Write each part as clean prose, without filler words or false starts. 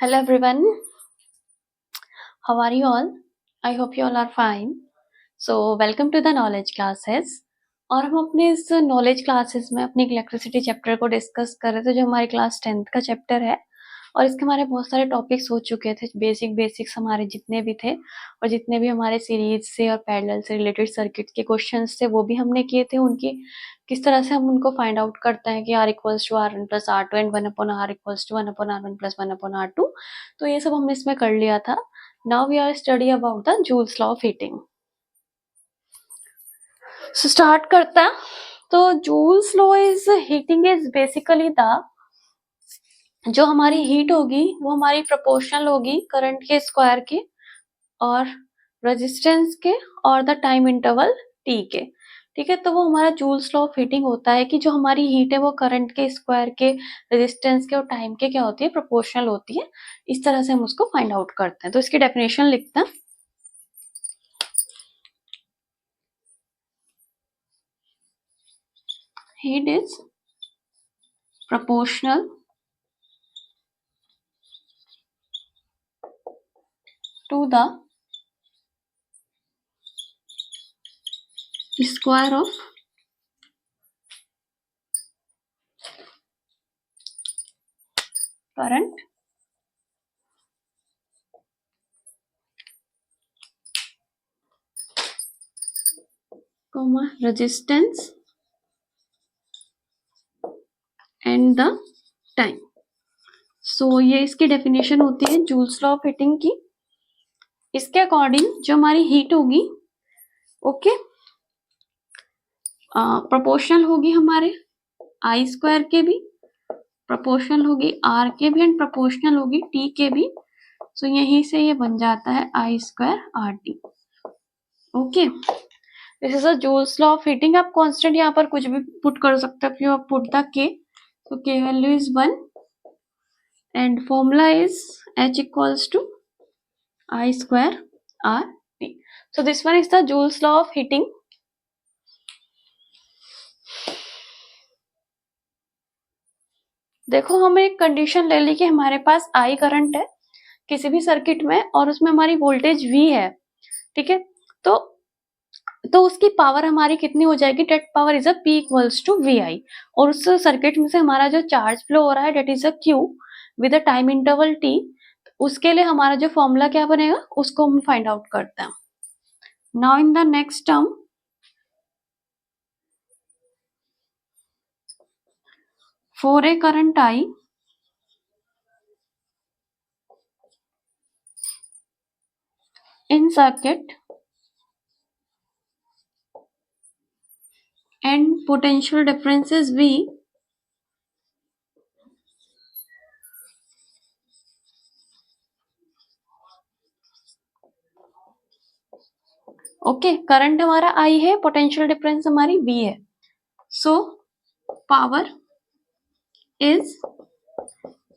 Hello everyone, how are you all? I hope you all are fine. So welcome to the knowledge classes. और हम अपने इस knowledge classes में अपनी electricity chapter को discuss कर रहे थे जो हमारे क्लास 10th का चैप्टर है और इसके हमारे बहुत सारे टॉपिक्स हो चुके थे बेसिक्स हमारे जितने भी थे और जितने भी हमारे सीरीज से और पैरेलल से रिलेटेड सर्किट के क्वेश्चंस थे वो भी हमने किए थे उनकी किस तरह से हम उनको फाइंड आउट करते हैं कि R equals to R one plus R two and one upon R equals to one upon R one plus one upon R two. तो ये सब हमने इसमें कर लिया था. Now we are study about the Joule's law of heating. So start करता है. तो Joule's law is heating is basically the जो हमारी हीट होगी वो हमारी प्रोपोर्शनल होगी करंट के स्क्वायर के और रेजिस्टेंस के और द टाइम इंटरवल टी के. ठीक है, तो वो हमारा जूल्स लॉ ऑफ हीटिंग होता है कि जो हमारी हीट है वो करंट के स्क्वायर के रेजिस्टेंस के और टाइम के क्या होती है, प्रोपोर्शनल होती है. इस तरह से हम उसको फाइंड आउट करते हैं. तो इसकी डेफिनेशन लिखते हैं. Heat is proportional to the square of current comma resistance and the time. So ये इसकी डेफिनेशन होती है जूल्स लॉ ऑफ हीटिंग की. इसके अकॉर्डिंग जो हमारी हीट होगी ओके प्रोपोर्शनल होगी हमारे आई स्क्वायर के भी, प्रोपोर्शनल होगी आर के भी एंड प्रोपोर्शनल होगी टी के भी. सो यहीं से ये बन जाता है I square R T. Okay, this is a Joule's law of heating. आप कांस्टेंट यहाँ पर कुछ भी पुट कर सकते हो. You put the K, so k value is 1 and formula is H equals to I square R T. So this one is the Joule's law of heating. देखो हम एक कंडीशन ले ली कि हमारे पास I करंट है किसी भी सर्किट में और उसमें हमारी वोल्टेज V है. ठीक है, तो उसकी पावर हमारी कितनी हो जाएगी, that power is a P equals to VI. और उस सर्किट में से हमारा जो चार्ज फ्लो हो रहा है that is a Q with a time interval T. उसके लिए हमारा जो फॉर्मूला क्या बनेगा उसको हम फाइंड आउट करते हैं. Now in the next term for a current I in circuit and potential difference is V, okay current हमारा I है, पोटेंशियल डिफरेंस हमारी V है. So power is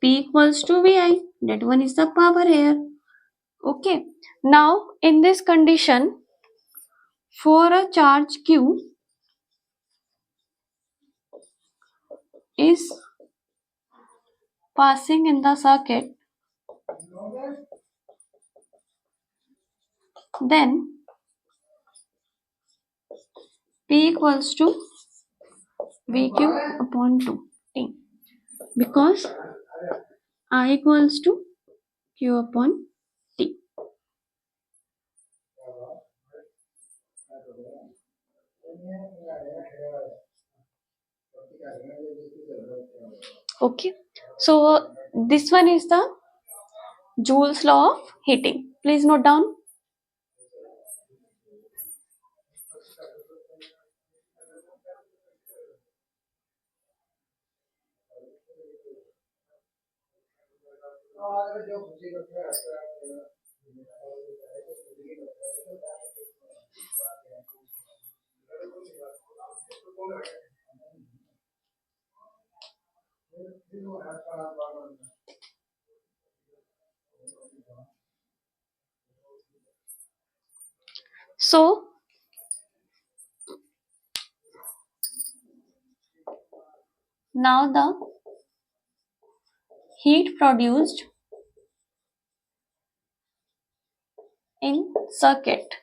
P equals to VI. That one is the power here. Okay, now in this condition for a charge Q is passing in the circuit, then P equals to VQ upon 2T because I equals to Q upon T. Okay, so this one is the Joule's law of heating. Please note down. So now the heat produced in circuit,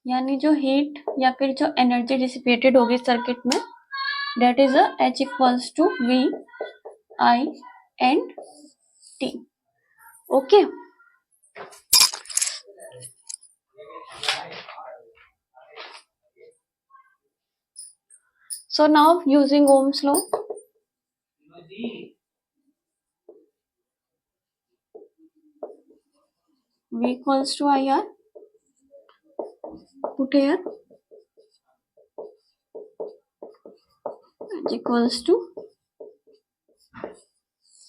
यानी जो heat या फिर जो energy dissipated होगी circuit में, that is a H equals to V I and T. Okay. So now using Ohm's law, V equals to IR, put here, H equals to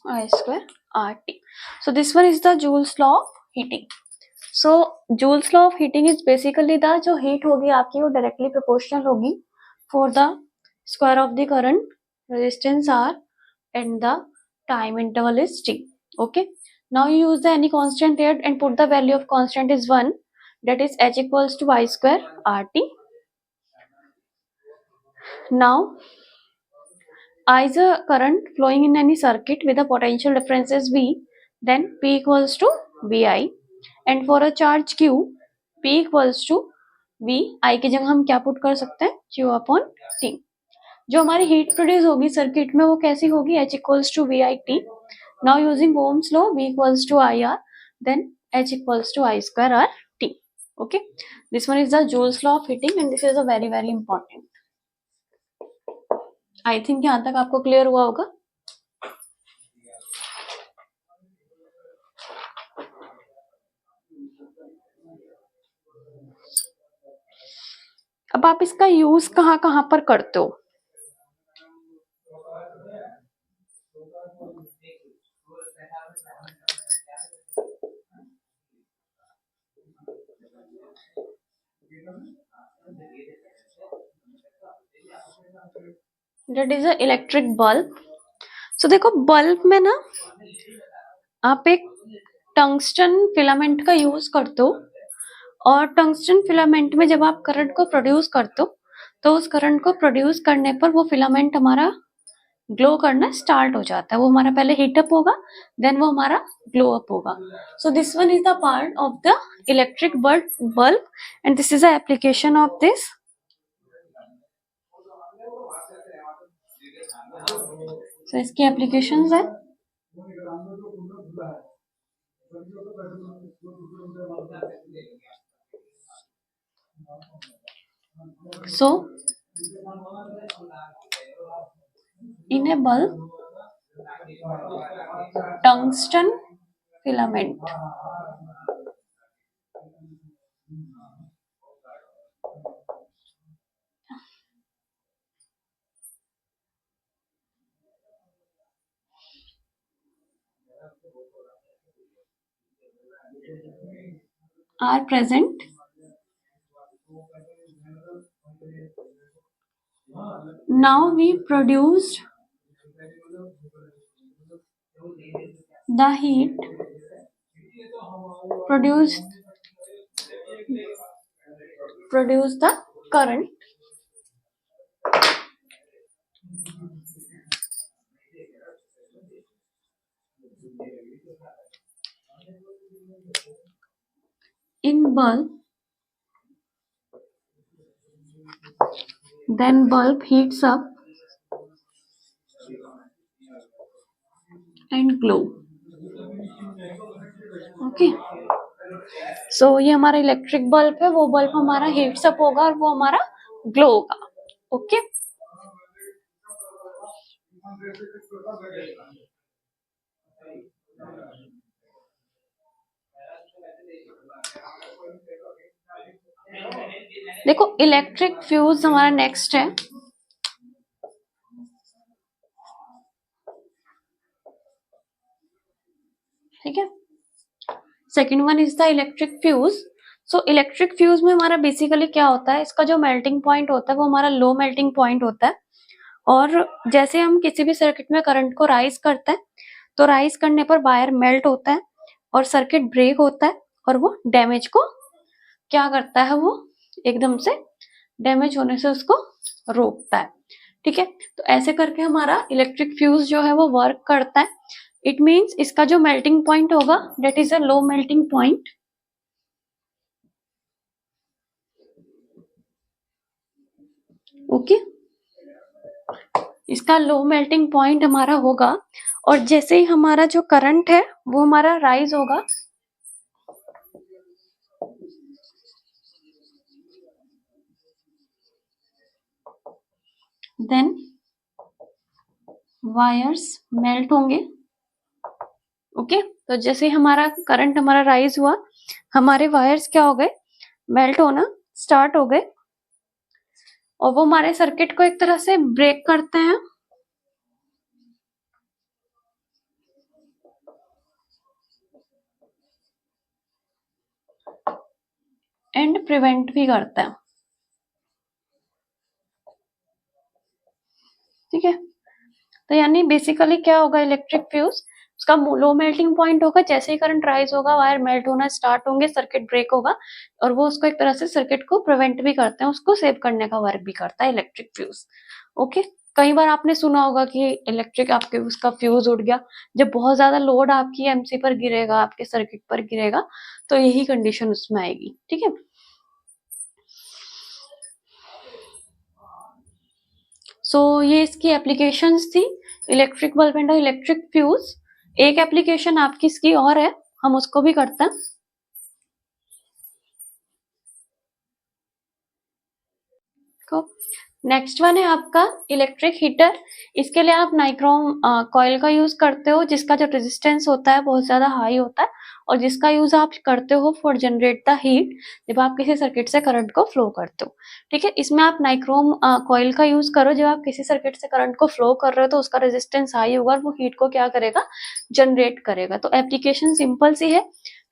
I square RT. So this one is the Joule's law of heating. So Joule's law of heating is basically the जो heat होगी आपकी वो directly proportional होगी for the square of the current, resistance R and the time interval is T. Okay. Now you use the any constant here and put the value of constant is 1, that is H equals to I square RT. Now I is a current flowing in any circuit with a potential difference is V, then P equals to VI, and for a charge Q, P equals to V, I की जगह हम क्या put कर सकते हैं, Q upon T. जो हमारी heat produce होगी सर्किट में वो कैसी होगी, H equals to VI T. Now using Ohm's law, V equals to IR, then H equals to I square R T. Okay, this one is the Joule's law of heating and this is a very very important. I think यहाँ तक आपको clear हुआ होगा. अब आप इसका use कहाँ कहाँ पर करते हो, that is a electric bulb. So देखो बल्ब में ना आप एक टंगस्टन फिलामेंट का यूज करते हो और टंगस्टन फिलामेंट में जब आप करंट को प्रोड्यूस करते हो तो उस करंट को प्रोड्यूस करने पर वो फिलामेंट हमारा ग्लो करना स्टार्ट हो जाता है. वो हमारा पहले हीटअप होगा देन वो हमारा ग्लो अप होगा. So this one is the part of the electric bulb and this is the application of this. So इसकी एप्लीकेशंस है, so in a bulb tungsten filament are present. Now we produced the heat, produce the current. In bulb, then bulb heats up and glow. Okay. So ये हमारा electric bulb है, वो bulb हमारा heats up होगा और वो हमारा glow होगा. ओके. देखो इलेक्ट्रिक फ्यूज हमारा नेक्स्ट है. ठीक है, second one is the electric fuse. So electric fuse में हमारा बेसिकली क्या होता है, इसका जो मेल्टिंग पॉइंट होता है वो हमारा लो मेल्टिंग पॉइंट होता है. और जैसे हम किसी भी सर्किट में करंट को राइज करते हैं तो राइज करने पर वायर मेल्ट होता है और सर्किट ब्रेक होता है और वो डैमेज को क्या करता है, वो एकदम से डैमेज होने से उसको रोकता है. ठीक है, तो ऐसे करके हमारा इलेक्ट्रिक फ्यूज जो है वो वर्क करता है. इट मीन्स इसका जो मेल्टिंग पॉइंट होगा that is a low melting point. Okay, इसका लो मेल्टिंग पॉइंट हमारा होगा और जैसे ही हमारा जो करंट है वो हमारा राइज होगा, देन वायर्स मेल्ट होंगे। ओके, तो जैसे ही हमारा करंट हमारा राइज हुआ, हमारे वायर्स क्या हो गए, मेल्ट होना स्टार्ट हो गए और वो हमारे सर्किट को एक तरह से ब्रेक करते हैं एंड प्रिवेंट भी करते हैं। ठीक है, तो यानी बेसिकली क्या होगा, इलेक्ट्रिक फ्यूज उसका लो मेल्टिंग पॉइंट होगा, जैसे ही करंट राइज होगा वायर मेल्ट होना स्टार्ट होंगे, सर्किट ब्रेक होगा और वो उसको एक तरह से सर्किट को प्रिवेंट भी करते हैं, उसको सेव करने का वर्क भी करता है इलेक्ट्रिक फ्यूज। ओके, कई बार आपने सुना होगा कि इलेक्ट्रिक आपके उसका फ्यूज उड़ गया, जब बहुत ज्यादा लोड आपकी एमसी पर गिरेगा, आपके सर्किट पर गिरेगा, तो यही कंडीशन उसमें आएगी। ठीक है, सो ये इसकी एप्लीकेशंस थी, electric bulb and electric fuse. एक एप्लीकेशन आपकी इसकी और है, हम उसको भी करते हैं। नेक्स्ट वन है आपका इलेक्ट्रिक हीटर। इसके लिए आप नाइक्रोम कॉइल का यूज करते हो, जिसका जो रेजिस्टेंस होता है बहुत ज्यादा हाई होता है और जिसका यूज आप करते हो फॉर जनरेट द हीट, जब आप किसी सर्किट से करंट को फ्लो करते हो। ठीक है, इसमें आप नाइक्रोम कॉइल का यूज करो, जब आप किसी सर्किट से करंट को फ्लो कर रहे हो तो उसका रेजिस्टेंस हाई होगा और वो हीट को क्या करेगा, जनरेट करेगा। तो एप्लीकेशन सिंपल सी है,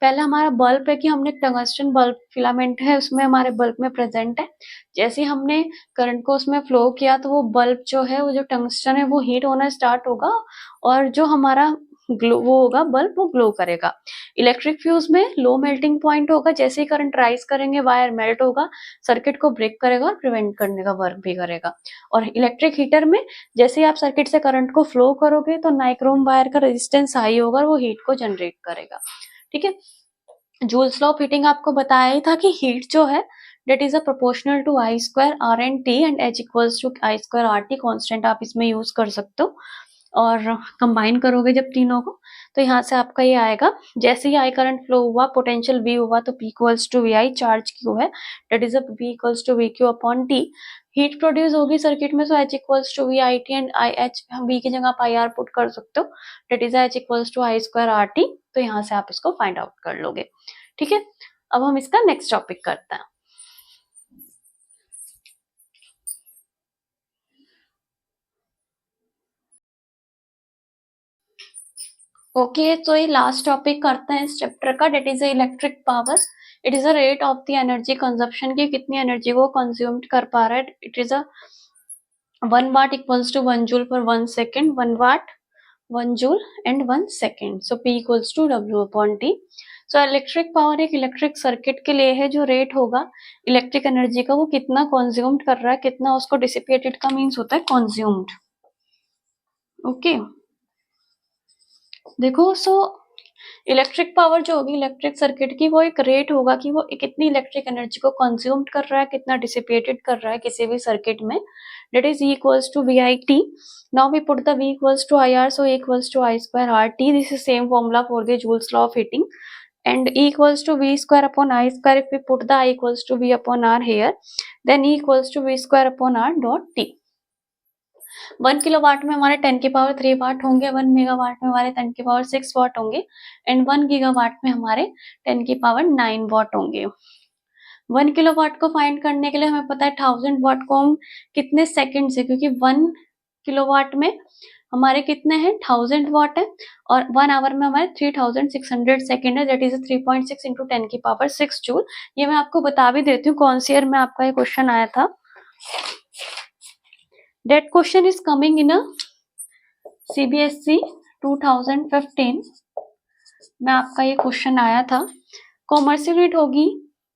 पहले हमारा बल्ब है कि हमने टंगस्टन बल्ब फिलामेंट है उसमें हमारे बल्ब में प्रेजेंट है, जैसे हमने करंट को उसमें फ्लो किया तो वो बल्ब जो है, वो जो टंगस्टन है वो हीट होना स्टार्ट होगा और जो हमारा ग्लो वो होगा बल्ब वो ग्लो करेगा। इलेक्ट्रिक फ्यूज में लो मेल्टिंग पॉइंट होगा, जैसे ही करंट राइज करेंगे वायर मेल्ट होगा, सर्किट को ब्रेक करेगा और प्रिवेंट करने का वर्क भी करेगा। और इलेक्ट्रिक हीटर में जैसे ही आप सर्किट से करंट को फ्लो करोगे तो नाइक्रोम वायर का रेजिस्टेंस हाई होगा और वो हीट को जनरेट करेगा। ठीक है, जूल्स लॉ ऑफ हीटिंग आपको बताया ही था कि हीट जो है that is a proportional to I square R and T and H equals to I square RT constant आप इसमें यूज कर सकते हो और कंबाइन करोगे जब तीनों को तो यहाँ से आपका ये आएगा, जैसे ही आई करंट फ्लो हुआ पोटेंशियल V हुआ तो P equals to VI, charge Q है that is a V equals to VQ upon T, heat produce होगी सर्किट में तो H equals to VIT and IH, हम V की जगह आप IR पुट कर सकते हो, that is H equals to I square RT। तो यहाँ से आप इसको फाइंड आउट कर लोगे। ठीक है, अब हम इसका नेक्स्ट टॉपिक करते हैं। ओके, तो ये लास्ट टॉपिक करते हैं इस चैप्टर का, that is electric power. It is a rate of the energy consumption की कितनी एनर्जी को कंज्यूम कर पा रहा है। It is a 1 watt equals to 1 joule per 1 second, 1 watt 1 joule and 1 second, so P equals to W upon T। So electric power एक electric circuit के लिए है, जो रेट होगा इलेक्ट्रिक एनर्जी का वो कितना कंज्यूम्ड कर रहा है, कितना उसको डिसिपेटेड का मीन्स होता है कंज्यूम्ड। ओके, देखो सो इलेक्ट्रिक पावर जो होगी इलेक्ट्रिक सर्किट की वो एक रेट होगा कि वो कितनी इलेक्ट्रिक एनर्जी को कंज्यूम कर रहा है, कितना डिसिपेटेड कर रहा है किसी भी सर्किट में, that is E equals to VIT। Now we put the V equals to IR, so E equals to I square RT, this is same formula for the Joule's law of heating, and E equals to V square upon I square, if we put the I equals to V upon R here, then E equals to V square upon R dot T। 1 kilowatt में हमारे 10 की power 3 वाट होंगे, 1 megawatt में हमारे 10 की power 6 वाट होंगे and 1 gigawatt में हमारे 10 की पावर 9 वाट होंगे। 1 किलोवाट को फाइंड करने के लिए हमें पता है 1000 वाट को हम कितने सेकंड से, क्योंकि 1 किलोवाट में हमारे कितने हैं 1000 वाट है और 1 आवर में हमारे 3600 सेकंड है, दैट इज 3.6 इंटू 10 की पावर 6 जूल। ये मैं आपको बता भी देती हूँ कौन सी ईयर में आपका ये क्वेश्चन आया था। That question is coming in a CBSE 2015 में आपका ये क्वेश्चन आया था। कॉमर्शियल रेट होगी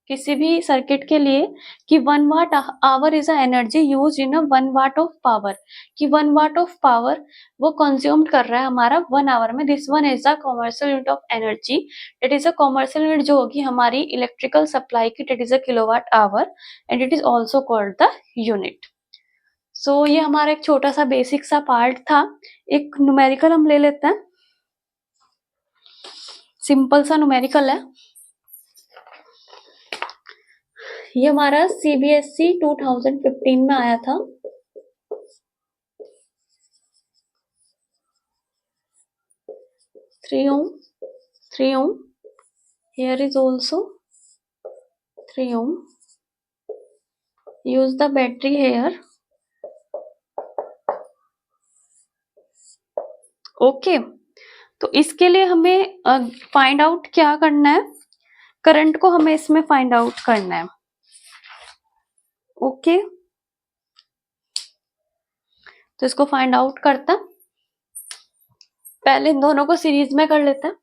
किसी भी सर्किट के लिए कि 1 watt hour is a energy use in a 1 watt of power, कि 1 वाट ऑफ पावर वो कंज्यूम कर रहा है हमारा 1 आवर में। This one is a commercial unit of energy, it is a commercial unit जो होगी हमारी इलेक्ट्रिकल सप्लाई की, it is a kilowatt hour and it is also called the unit. So ये हमारा एक छोटा सा बेसिक सा पार्ट था। एक न्यूमेरिकल हम ले लेते हैं, सिंपल सा न्यूमेरिकल है। ये हमारा सीबीएसई 2015 में आया था। Three ohm, here is also 3 ohm. Use the battery here. Okay, तो इसके लिए हमें फाइंड आउट क्या करना है, करंट को हमें इसमें फाइंड आउट करना है। ओके, तो इसको फाइंड आउट करता, पहले इन दोनों को सीरीज में कर लेते हैं।